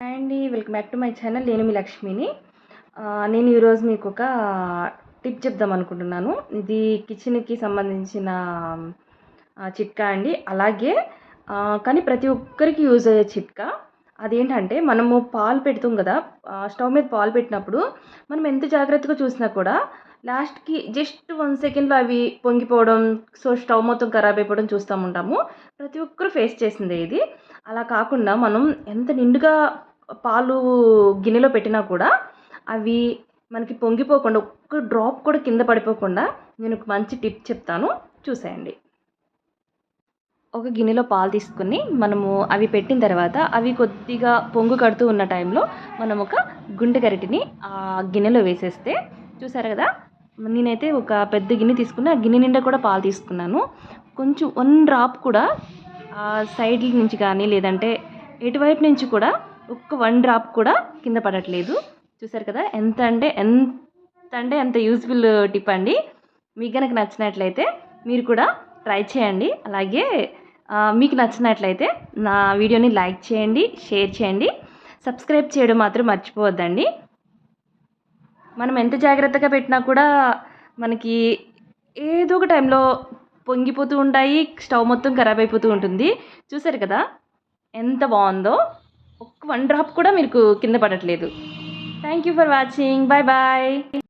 Hi అండి. Welcome back to my channel. నేను మీ లక్ష్మిని. నేను ఈరోజు మీకు ఒక టిప్ చెప్దాం అనుకుంటున్నాను. ఇది కిచెన్‌కి సంబంధించిన చిట్కా అండి. అలాగే కానీ ప్రతి ఒక్కరికి యూజ్ అయ్యే చిట్కా. అదేంటంటే మనము పాలు పెడతాం కదా! స్టవ్ మీద పాలు పెట్టినప్పుడు మనం ఎంత జాగ్రత్తగా చూసినా కూడా లాస్ట్‌కి జస్ట్ 1 సెకండ్‌లో అవి పొంగిపోవడం, స్టవ్ మొత్తం ఖరాబ్ అయిపోవడం చూస్తూ ఉంటాము. ప్రతి ఒక్కరు ఫేస్ చేసిందే ఇది. అలా కాకుండా మనం ఎంత నిండుగా పాలు గిన్నెలో పెట్టినా కూడా అవి మనకి పొంగిపోకుండా ఒక్క డ్రాప్ కూడా కింద పడిపోకుండా నేను ఒక మంచి టిప్ చెప్తాను, చూసేయండి. ఒక గిన్నెలో పాలు తీసుకొని మనము అవి పెట్టిన తర్వాత అవి కొద్దిగా పొంగు కడుతూ ఉన్న టైంలో మనం ఒక గుంటె గరిటెని ఆ గిన్నెలో వేసేస్తే, చూసారు కదా, నేనైతే ఒక పెద్ద గిన్నె తీసుకుని ఆ గిన్నె నిండా కూడా పాలు తీసుకున్నాను. కొంచెం 1 డ్రాప్ కూడా సైడ్ నుంచి కానీ లేదంటే ఎటువైపు నుంచి కూడా ఒక్క 1 డ్రాప్ కూడా కింద పడట్లేదు. చూసారు కదా, ఎంత యూజ్ఫుల్ టిప్ అండి. మీకు కనుక నచ్చినట్లయితే మీరు కూడా ట్రై చేయండి. అలాగే మీకు నచ్చినట్లయితే నా వీడియోని లైక్ చేయండి, షేర్ చేయండి, సబ్స్క్రైబ్ చేయడం మాత్రం మర్చిపోవద్దండి. మనం ఎంత జాగ్రత్తగా పెట్టినా కూడా మనకి ఏదో ఒక టైంలో పొంగిపోతూ ఉంటాయి, స్టవ్ మొత్తం ఖరాబ్ అయిపోతూ ఉంటుంది. చూసారు కదా ఎంత బాగుందో. ఒక్క 1 డ్రాప్ కూడా మీకు కింద పడట్లేదు. Thank you for watching. Bye bye.